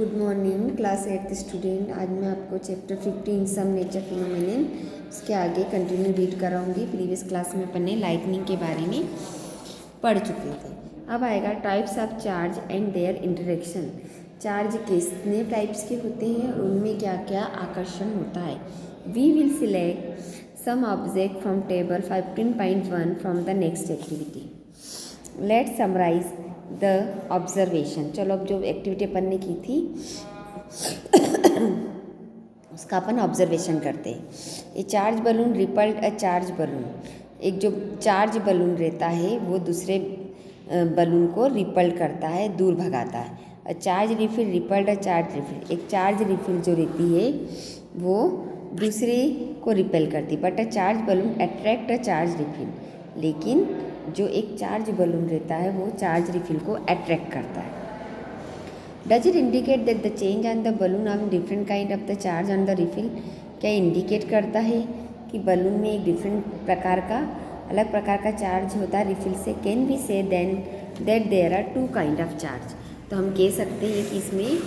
Good morning class 8th student. आज मैं आपको चैप्टर 15 सम नेचर फिनोमेनन उसके आगे कंटिन्यू रीड कराऊंगी। प्रीवियस क्लास में अपने लाइटनिंग के बारे में पढ़ चुके थे। अब आएगा types of charge and there interaction. Charge कितने टाइप्स के होते हैं और उनमें क्या क्या आकर्षण होता है। We will select some object from table 15.1 from the next activity. Let's summarise the observation. चलो अब जो एक्टिविटी अपन ने की थी उसका अपन ऑब्जर्वेशन करते हैं। ए charge balloon rippled a charge balloon. एक जो चार्ज बलून रहता है वो दूसरे बलून को रिपल्ड करता है, दूर भगाता है। A charge refill rippled a charge refill. एक चार्ज रिफिल जो रहती है वो दूसरे को रिपेल करती, but a charge balloon attract a charge refill. लेकिन जो एक चार्ज बलून रहता है वो चार्ज रिफिल को अट्रैक्ट करता है। Does it indicate that the change on the balloon on different kind of the charge on the refill. क्या इंडिकेट करता है कि बलून में एक डिफरेंट प्रकार का अलग प्रकार का चार्ज होता है रिफिल से। कैन वी से then that there are to kind of charge. तो हम कह सकते हैं कि इसमें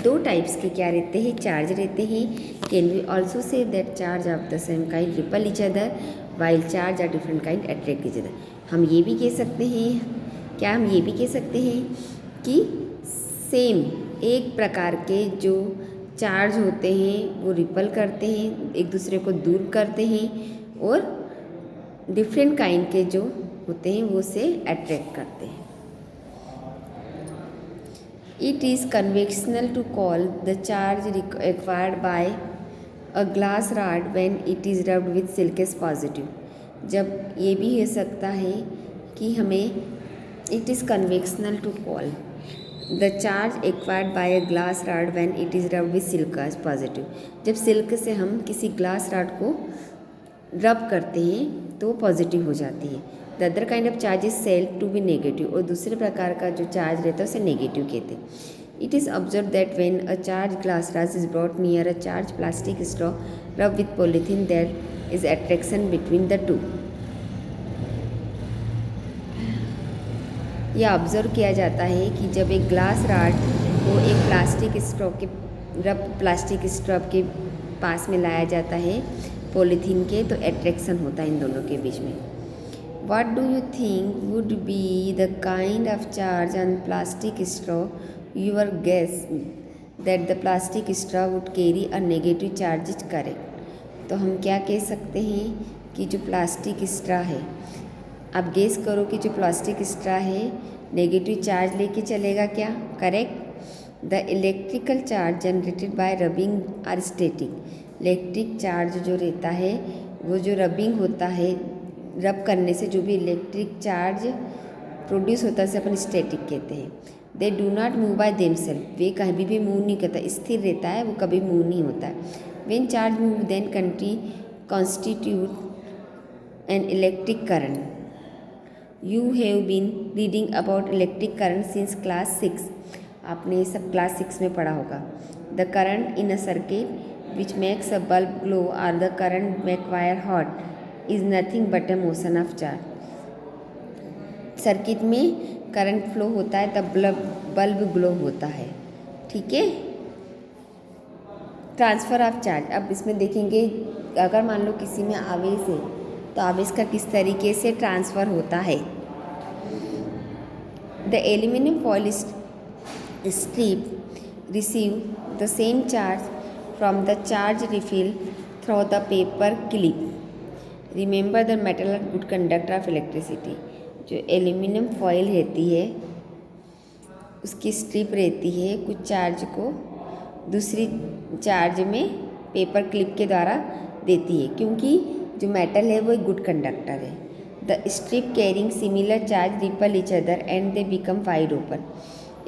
दो टाइप्स के क्या रहते हैं, चार्ज रहते हैं। Can we also say that charge of the same kind ripple each other while charge are different kind attract each other. हम ये भी कह सकते हैं, क्या हम ये भी कह सकते हैं कि सेम एक प्रकार के जो चार्ज होते हैं वो रिपल करते हैं, एक दूसरे को दूर करते हैं, और डिफरेंट काइंड के जो होते हैं वो से अट्रैक्ट करते हैं। It is conventional to call the charge acquired by a glass rod when it is rubbed with silk as positive. जब ये भी हो सकता है कि हमें it is conventional to call the charge acquired by a glass rod when it is rubbed with silk as positive. जब silk से हम किसी ग्लास रॉड को रब करते हैं तो पॉजिटिव हो जाती है। The other kind of charge is sailed to be negative. और दूसरे प्रकार का जो चार्ज रहता है उसे नेगेटिव कहते हैं। It is observe that when a charge glass rod is brought near a charge plastic straw rub with polythene there is attraction between the two. यह ऑब्जर्व किया जाता है कि जब एक ग्लास रॉड को एक प्लास्टिक स्ट्रॉ के पास में लाया जाता है पॉलीथीन के, तो अट्रैक्शन होता है इन दोनों के बीच में। What do you think would be the kind of charge on plastic straw? Your guess that the plastic straw would carry a negative charge is correct. तो हम क्या कह सकते हैं कि जो प्लास्टिक स्ट्रा है, आप गेस करो कि जो प्लास्टिक स्ट्रा है नेगेटिव चार्ज लेके चलेगा क्या? Correct. The electrical charge generated by rubbing are static. Electric charge जो रहता है वो जो रबिंग होता है, रब करने से जो भी इलेक्ट्रिक चार्ज प्रोड्यूस होता है उसे अपन स्टैटिक कहते हैं। They do not move by themselves. वे कभी भी मूव नहीं करता, स्थिर रहता है, वो कभी मूव नहीं होता है। When charge move then constitute an electric current. You have been reading about electric current since class 6। आपने ये सब क्लास 6 में पढ़ा होगा। The current in a circuit which makes a bulb glow और the current make wire hot is nothing but a motion of charge. Circuit में current flow होता है तब बल्ब ग्लो होता है, ठीक है। Transfer of charge. अब इसमें देखेंगे अगर मान लो किसी में आवेश है तो आवेश का किस तरीके से ट्रांसफ़र होता है। The aluminium foil strip receive the same charge from the charge refill through the paper clip. Remember the metal are good conductor of electricity. जो एल्यूमिनियम फॉइल रहती है उसकी स्ट्रिप रहती है, कुछ चार्ज को दूसरी चार्ज में पेपर क्लिप के द्वारा देती है, क्योंकि जो मेटल है वो एक गुड कंडक्टर है। The strip carrying similar charge ripple each other and they become wide open.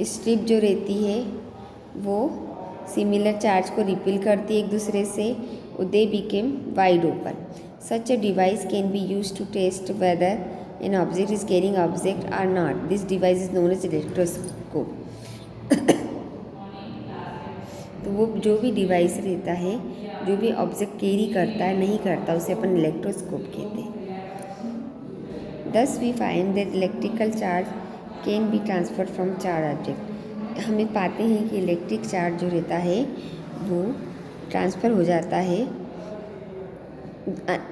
Strip जो रहती है वो सिमिलर चार्ज को रिपेल करती है एक दूसरे से, they became wide open. Such a device can be used to test whether an object is carrying object or not. This device is known as electroscope. तो वो जो भी डिवाइस रहता है, जो भी ऑब्जेक्ट कैरी करता है नहीं करता, उसे अपन इलेक्ट्रोस्कोप कहते हैं। Thus we find that electrical charge can be transferred from charged object. हमें पाते हैं कि इलेक्ट्रिक चार्ज जो रहता है वो ट्रांसफ़र हो जाता है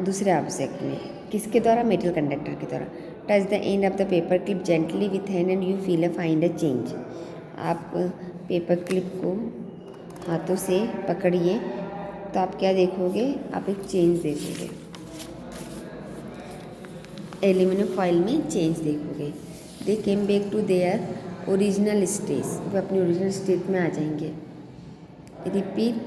दूसरे ऑब्जेक्ट में। किसके द्वारा? मेटल कंडक्टर के द्वारा। Touch the end of the paper clip gently with hand and you feel find a change. आप पेपर क्लिप को हाथों से पकड़िए तो आप क्या देखोगे? आप एक चेंज देखोगे, एल्यूमिनियम फॉइल में चेंज देखोगे। They came back to their original stage, वो अपनी ओरिजिनल स्टेट में आ जाएंगे। Repeat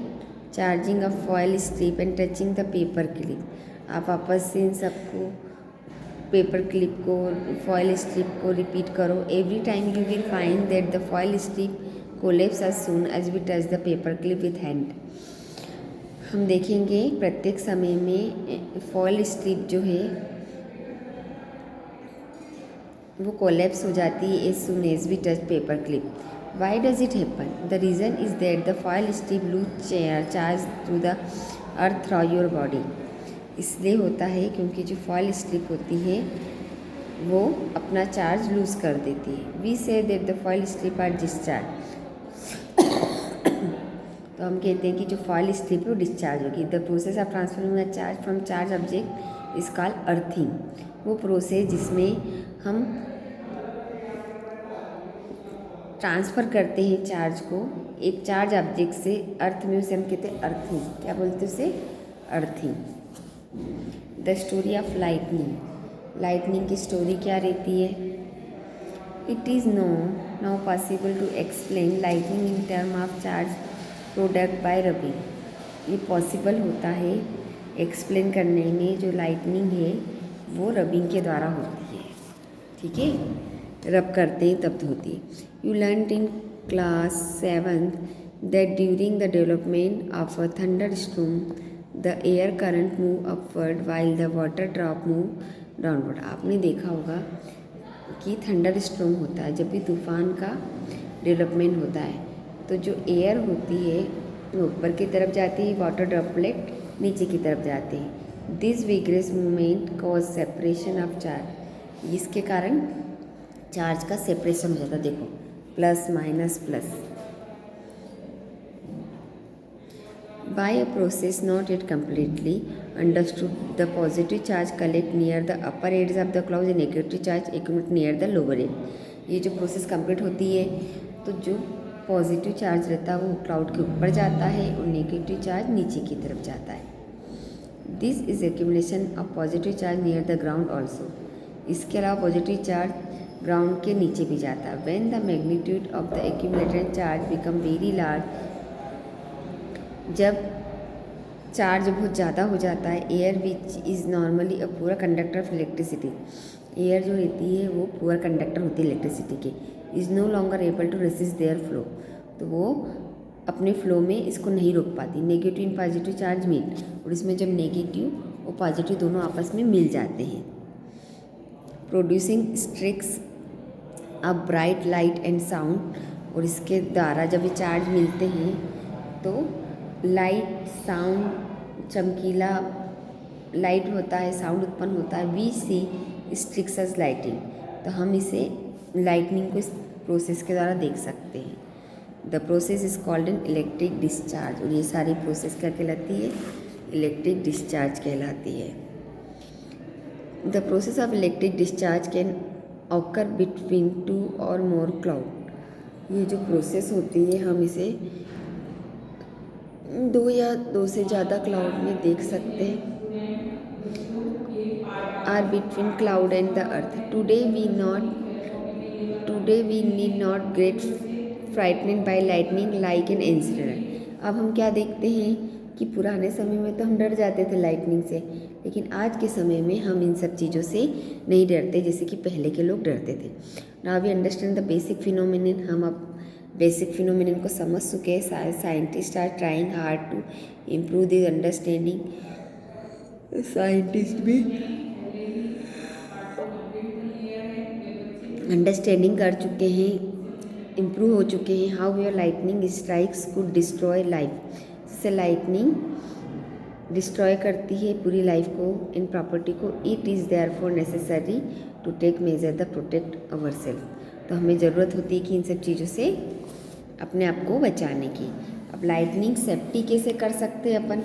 charging of foil strip and touching the paper clip. आप वापस से इन सबको पेपर क्लिप को, फॉइल स्ट्रिप को रिपीट करो। Every time you will find that the foil strip collapse as soon as we touch the paper clip with hand। हम देखेंगे प्रत्येक समय में फॉइल स्ट्रिप जो है वो कोलेप्स हो जाती है as soon as we touch paper clip। Why does it happen? The reason is that the foil strip lose charge through the earth through your body। इसलिए होता है क्योंकि जो फॉइल स्ट्रिप होती है वो अपना चार्ज लूज कर देती है। We say that the foil strip are discharge. तो हम कहते हैं कि जो फॉइल स्ट्रिप है वो डिस्चार्ज होगी। The process of transferring a charge from charge object is called earthing. वो प्रोसेस जिसमें हम ट्रांसफ़र करते हैं चार्ज को एक चार्ज ऑब्जेक्ट से अर्थ में, उसे हम कहते हैं अर्थिंग। क्या बोलते हैं उसे? Earthing. The story of lightning. Lightning की स्टोरी क्या रहती है? It is now possible to explain lightning in term of charge product bye rubbing. ये पॉसिबल होता है एक्सप्लेन करने में, जो लाइटनिंग है वो रबिंग के द्वारा होती है। ठीक है, रब करते हैं तब होती है। You learn in class 7th that during the development of a thunder storm the air current move upward while the water drop move downward. आपने देखा होगा कि थंडर स्टॉर्म होता है, जब भी तूफान का डेवलपमेंट होता है तो जो एयर होती है वो ऊपर की तरफ जाती है, वाटर ड्रॉपलेट नीचे की तरफ जाते हैं। This vigorous movement cause separation of charge. इसके कारण चार्ज का सेपरेशन हो जाता है। देखो, plus minus plus. Bye a process not it completely understood the positive charge collect near the upper ads of the cloud, negative charge accumulate near the lower add. ये जो process complete होती है तो जो पॉजिटिव चार्ज रहता है वो cloud के ऊपर जाता है और नेगेटिव चार्ज नीचे की तरफ जाता है। This is accumulation of positive charge near the ground also. इसके अलावा पॉजिटिव चार्ज ग्राउंड के नीचे भी जाता है। When the magnitude of the accumulated charge become very large, जब चार्ज बहुत ज़्यादा हो जाता है, एयर विच इज़ नॉर्मली अ पूरा कंडक्टर ऑफ इलेक्ट्रिसिटी। एयर जो रहती है वो पूरा कंडक्टर होती है इलेक्ट्रिसिटी के, is no longer able to resist there flow. तो वो अपने फ्लो में इसको नहीं रोक पाती। Negative and positive charge meet, और इसमें जब नेगेटिव और पॉजिटिव दोनों आपस में मिल जाते हैं, producing streaks a bright light and sound. और इसके द्वारा जब ये चार्ज मिलते हैं तो लाइट, साउंड, चमकीला लाइट होता है, साउंड उत्पन्न होता है। We see streaks as lightning. तो हम इसे लाइटनिंग को इस प्रोसेस के द्वारा देख सकते हैं। The process is called an electric discharge. और ये सारी प्रोसेस क्या कहलाती है? इलेक्ट्रिक डिस्चार्ज कहलाती है। The process of electric discharge can occur between 2 और मोर क्लाउड। ये जो प्रोसेस होती है हम इसे 2 या 2 से ज़्यादा क्लाउड में देख सकते हैं। Are between cloud and the earth. Today we need not get frightened by lightning like an incident. अब हम क्या देखते हैं कि पुराने समय में तो हम डर जाते थे लाइटनिंग से, लेकिन आज के समय में हम इन सब चीज़ों से नहीं डरते जैसे कि पहले के लोग डरते थे। Now we understand the basic phenomenon. हम अब बेसिक फिनोमिनन को समझ चुके हैं। Scientist are trying hard to improve this understanding. Scientist भी अंडरस्टैंडिंग कर चुके हैं, इम्प्रूव हो चुके हैं। How your lightning strikes could destroy life. जैसे लाइटनिंग डिस्ट्रॉय करती है पूरी लाइफ को, इन प्रॉपर्टी को। It is therefore necessary to take measure the protect our self. तो हमें ज़रूरत होती है कि इन सब चीज़ों से अपने आप को बचाने की। अब लाइटनिंग सेफ्टी कैसे कर सकते हैं अपन?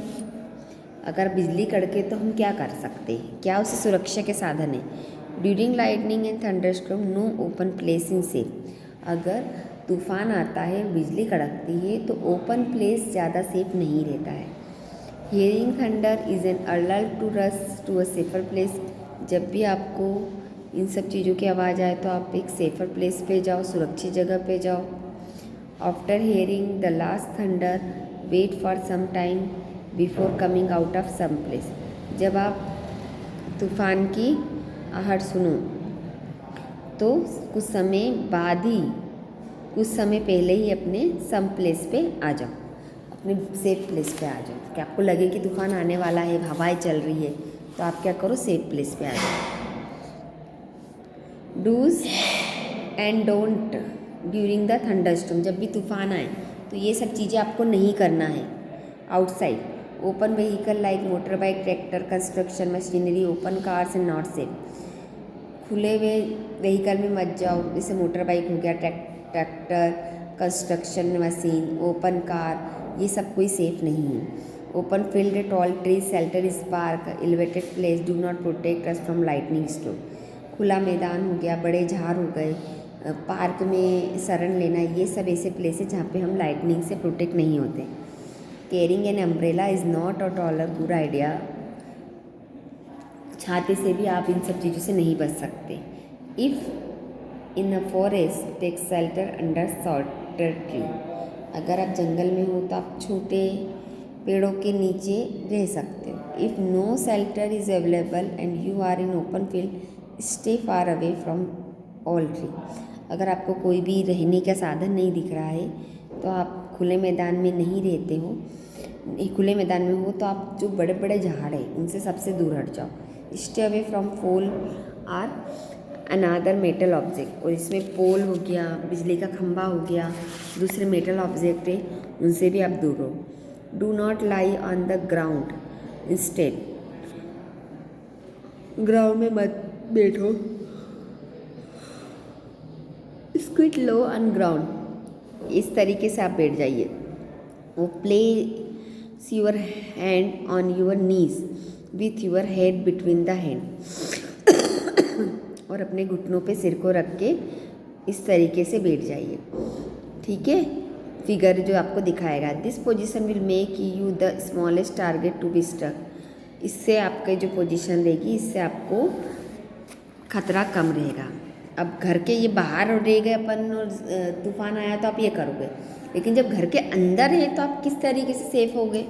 अगर बिजली कड़के तो हम क्या कर सकते हैं, क्या उसे सुरक्षा के साधन है? During lightning and thunderstorm know open place in safe. अगर तूफान आता है, बिजली कड़कती है, तो ओपन प्लेस ज़्यादा सेफ नहीं रहता है। Hearing thunder is an alert to rush to a safer place. जब भी आपको इन सब चीज़ों की आवाज़ आए तो आप एक सेफर प्लेस पे जाओ, सुरक्षित जगह पे जाओ। After hearing the last thunder wait for some time before coming out of some place. जब आप तूफान की आहट सुनो तो कुछ समय बाद ही, कुछ समय पहले ही अपने सम प्लेस पे आ जाओ, अपने सेफ प्लेस पे आ जाओ। कि आपको लगे कि तूफान आने वाला है, हवाएं चल रही है, तो आप क्या करो, सेफ प्लेस पे आ जाओ। Dos and don't during the thunderstorm. जब भी तूफान आए तो ये सब चीज़ें आपको नहीं करना है। Outside open vehicle like motor bike, tractor, construction machinery, open cars and not safe. खुले हुए व्हीकल में मत जाओ, जैसे मोटर बाइक हो गया, tractor, construction machine, open car, ये सब कोई सेफ नहीं है। Open field, tall trees, shelter, park, elevated place do not protect us from lightning stroke. खुला मैदान हो गया, बड़े झाड़ हो गए, पार्क में शरण लेना, ये सब ऐसे प्लेस है जहाँ पे हम लाइटनिंग से प्रोटेक्ट नहीं होते। Carrying an umbrella is not at all a good idea. छाते से भी आप इन सब चीज़ों से नहीं बच सकते। If in a forest take shelter under shorter tree. अगर आप जंगल में हो तो आप छोटे पेड़ों के नीचे रह सकते हो। If no shelter is available and you are in open field stay far away from all tree. अगर आपको कोई भी रहने का साधन नहीं दिख रहा है तो आप खुले मैदान में नहीं रहते हो, खुले मैदान में हो तो आप जो बड़े बड़े झाड़ हैं उनसे सबसे दूर हट जाओ। Stay away from pole are another metal object. और इसमें पोल हो गया, बिजली का खंभा हो गया, दूसरे मेटल ऑब्जेक्ट है, उनसे भी आप दूर रहो। Do not lie on the ground instead. Ground में मत बैठो, स्क्विट लो ऑन ग्राउंड, इस तरीके से आप बैठ जाइए। वो place your hand on your knees with your head between the hand. और अपने घुटनों पे सिर को रख के इस तरीके से बैठ जाइए, ठीक है। फिगर जो आपको दिखाएगा, this position will make you the smallest target to be struck. इससे आपके जो पोजीशन रहेगी, इससे आपको खतरा कम रहेगा। अब घर के ये बाहर रह गए अपन और तूफान आया तो आप ये करोगे, लेकिन जब घर के अंदर है तो आप किस तरीके से सेफ होगे।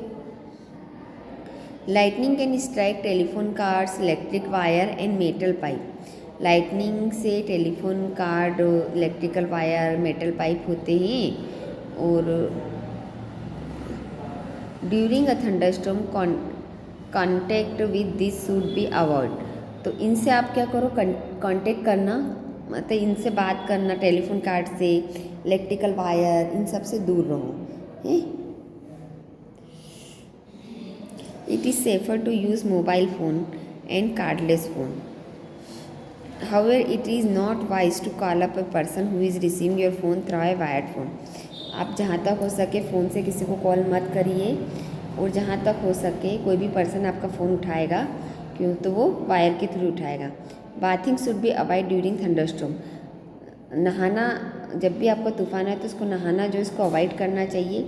Lightning can strike telephone cords, electric wire and metal pipe. Lightning से telephone card, electrical wire, metal pipe होते हैं। और during a thunderstorm contact with this should be avoid. तो इनसे आप क्या करो, कांटेक्ट करना, मतलब इनसे बात करना, टेलीफोन कार्ड से, इलेक्ट्रिकल वायर, इन सब से दूर रहो। It is safer to use mobile phone and cardless phone. However it is not wise to call up a person who is receiving your phone through a wired phone. आप जहाँ तक हो सके phone से किसी को कॉल मत करिए, और जहाँ तक हो सके कोई भी पर्सन आपका फ़ोन उठाएगा क्यों तो वो वायर के थ्रू उठाएगा। Bathing should be avoid during thunderstorm. नहाना, जब भी आपको तूफान है तो उसको नहाना जो इसको अवॉइड करना चाहिए,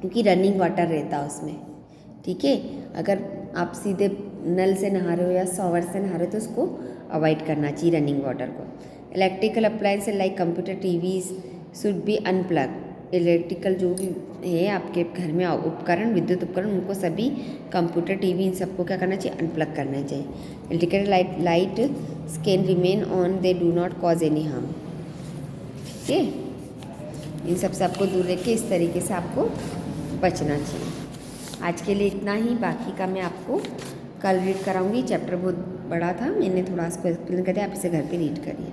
क्योंकि रनिंग वाटर रहता है उसमें, ठीक है। अगर आप सीधे नल से नहा रहे हो या शॉवर से नहा रहे हो तो उसको अवॉइड करना चाहिए रनिंग वाटर को। Electrical appliance like computer, TVs should be unplug. Electrical जो भी है आपके घर में उपकरण, विद्युत उपकरण, उनको सभी कंप्यूटर, टीवी, इन सबको क्या करना चाहिए, अनप्लग करना चाहिए। Electrical light can remain on, they do not cause any harm, ठीक है। इन सब से आपको दूर रख के इस तरीके से आपको बचना चाहिए। आज के लिए इतना ही, बाकी का मैं आपको कल रीड कराऊंगी। चैप्टर बहुत बड़ा था, मैंने थोड़ा इसको एक्सप्लेन कर दिया, आप इसे घर पे रीड करिए।